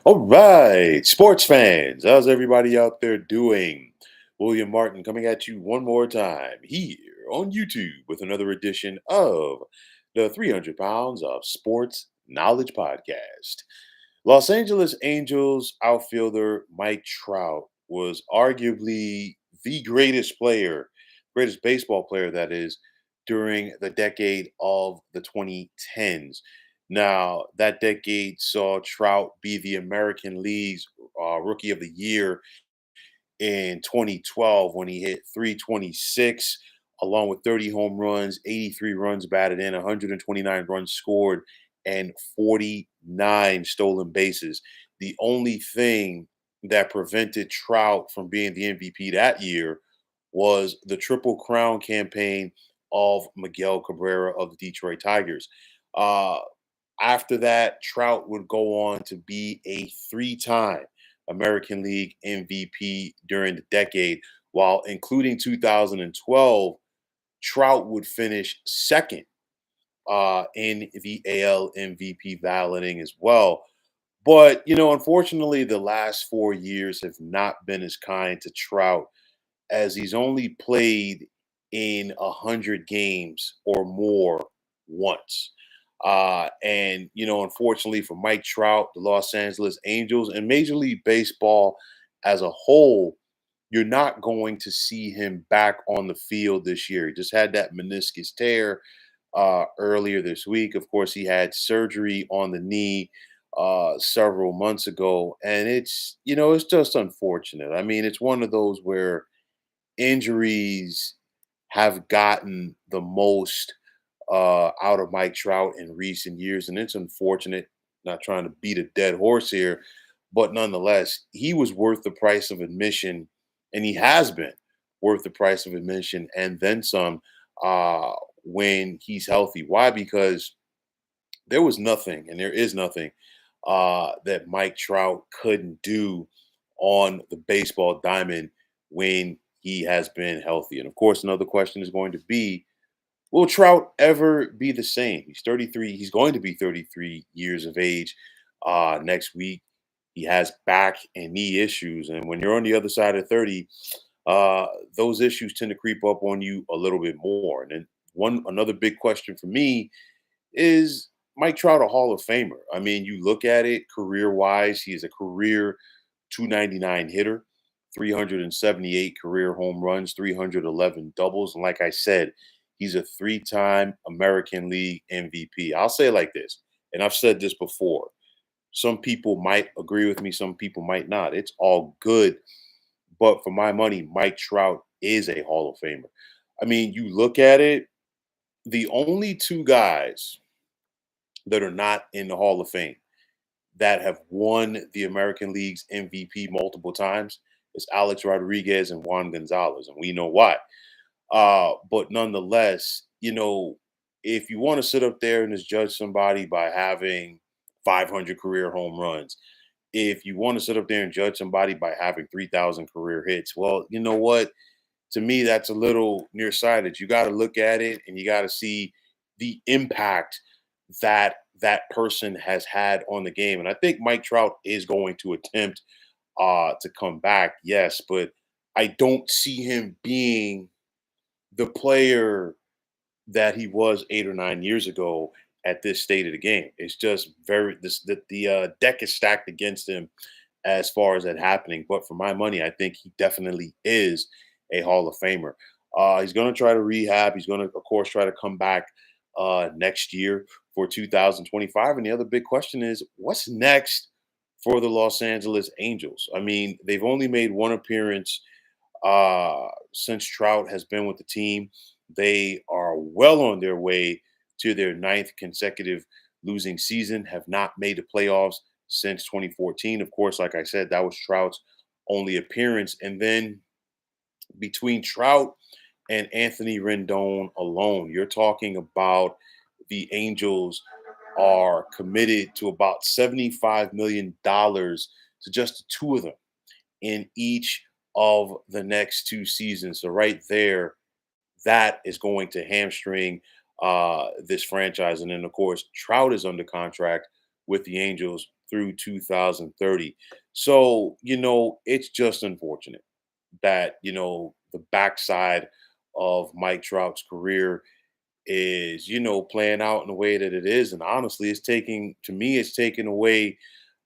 All right, sports fans, how's everybody out there doing? William Martin coming at you one more time here on YouTube with another edition of the 300 Pounds of Sports Knowledge Podcast. Los Angeles Angels outfielder Mike Trout was arguably the greatest player, greatest baseball player that is, during the decade of the 2010s. Now, that decade saw Trout be the American League's Rookie of the Year in 2012 when he hit 326 along with 30 home runs, 83 runs batted in, 129 runs scored, and 49 stolen bases. The only thing that prevented Trout from being the MVP that year was the Triple Crown campaign of Miguel Cabrera of the Detroit Tigers. Uh, After that, Trout would go on to be a three-time American League MVP during the decade, while including 2012, Trout would finish second in the AL MVP balloting as well. But, unfortunately, the last 4 years have not been as kind to Trout as he's only played in 100 games or more once. Unfortunately for Mike Trout, the Los Angeles Angels, and Major League Baseball as a whole, you're not going to see him back on the field this year. He just had that meniscus tear earlier this week. Of course, he had surgery on the knee several months ago, and it's just unfortunate. I mean, it's one of those where injuries have gotten the most out of Mike Trout in recent years, and it's unfortunate. Not trying to beat a dead horse here, but nonetheless, he was worth the price of admission, and he has been worth the price of admission and then some uh, when he's healthy. Why? Because there was nothing, and there is nothing that Mike Trout couldn't do on the baseball diamond when he has been healthy. And of course, another question is going to be, will Trout ever be the same? He's 33. He's going to be 33 years of age next week. He has back and knee issues. And when you're on the other side of 30, uh, those issues tend to creep up on you a little bit more. And then another big question for me is Mike Trout a Hall of Famer? I mean, you look at it career wise, he is a career 299 hitter, 378 career home runs, 311 doubles. And like I said, he's a three-time American League MVP. I'll say it like this, and I've said this before. Some people might agree with me, some people might not. It's all good. But for my money, Mike Trout is a Hall of Famer. I mean, you look at it, the only two guys that are not in the Hall of Fame that have won the American League's MVP multiple times is Alex Rodriguez and Juan Gonzalez, and we know why. But nonetheless, if you want to sit up there and just judge somebody by having 500 career home runs, if you want to sit up there and judge somebody by having 3,000 career hits, well, you know what? To me, that's a little nearsighted. You got to look at it and you got to see the impact that that person has had on the game. And I think Mike Trout is going to attempt to come back, yes, but I don't see him being the player that he was 8 or 9 years ago at this state of the game. It's just very the deck is stacked against him as far as that happening. But for my money, I think he definitely is a Hall of Famer. He's going to try to rehab. He's going to, of course, try to come back next year for 2025. And the other big question is, what's next for the Los Angeles Angels? I mean, they've only made one appearance since Trout has been with the team. They are well on their way to their ninth consecutive losing season, have not made the playoffs since 2014. Of course, like I said, that was Trout's only appearance. And then between Trout and Anthony Rendon alone, you're talking about the Angels are committed to about $75 million to just the two of them in each of the next two seasons. So right there, that is going to hamstring this franchise. And then, of course, Trout is under contract with the Angels through 2030. So, it's just unfortunate that, the backside of Mike Trout's career is, playing out in the way that it is. And honestly, it's taking away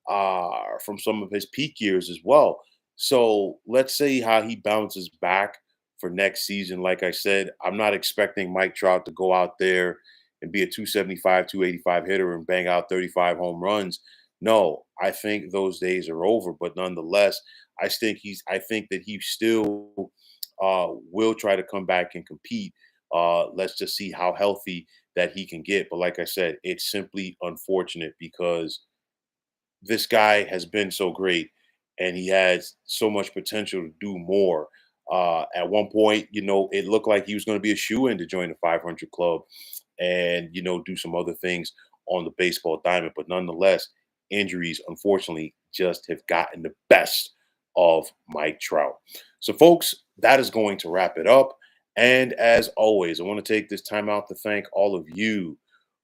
from some of his peak years as well. So let's see how he bounces back for next season. Like I said, I'm not expecting Mike Trout to go out there and be a 275, 285 hitter and bang out 35 home runs. No, I think those days are over. But nonetheless, I think that he still will try to come back and compete. Let's just see how healthy that he can get. But like I said, it's simply unfortunate because this guy has been so great and he has so much potential to do more. At one point, it looked like he was going to be a shoe in to join the 500 club and, do some other things on the baseball diamond. But nonetheless, injuries, unfortunately, just have gotten the best of Mike Trout. So, folks, that is going to wrap it up. And as always, I want to take this time out to thank all of you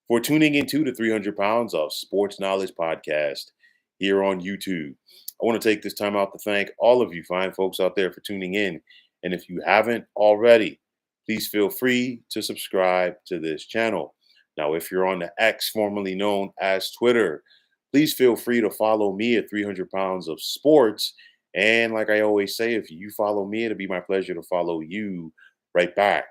for tuning into the 300 Pounds of Sports Knowledge podcast here on YouTube. I want to take this time out to thank all of you fine folks out there for tuning in. And if you haven't already, please feel free to subscribe to this channel. Now, if you're on the X, formerly known as Twitter, please feel free to follow me at 300 Pounds of Sports. And like I always say, if you follow me, it'll be my pleasure to follow you right back.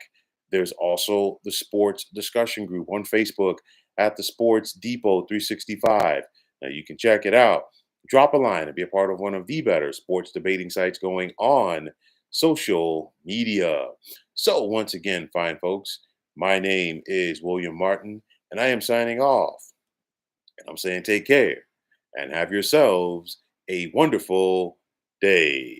There's also the sports discussion group on Facebook at the Sports Depot 365. Now you can check it out. Drop a line and be a part of one of the better sports debating sites going on social media. So once again, fine folks, my name is William Martin, and I am signing off. And I'm saying take care and have yourselves a wonderful day.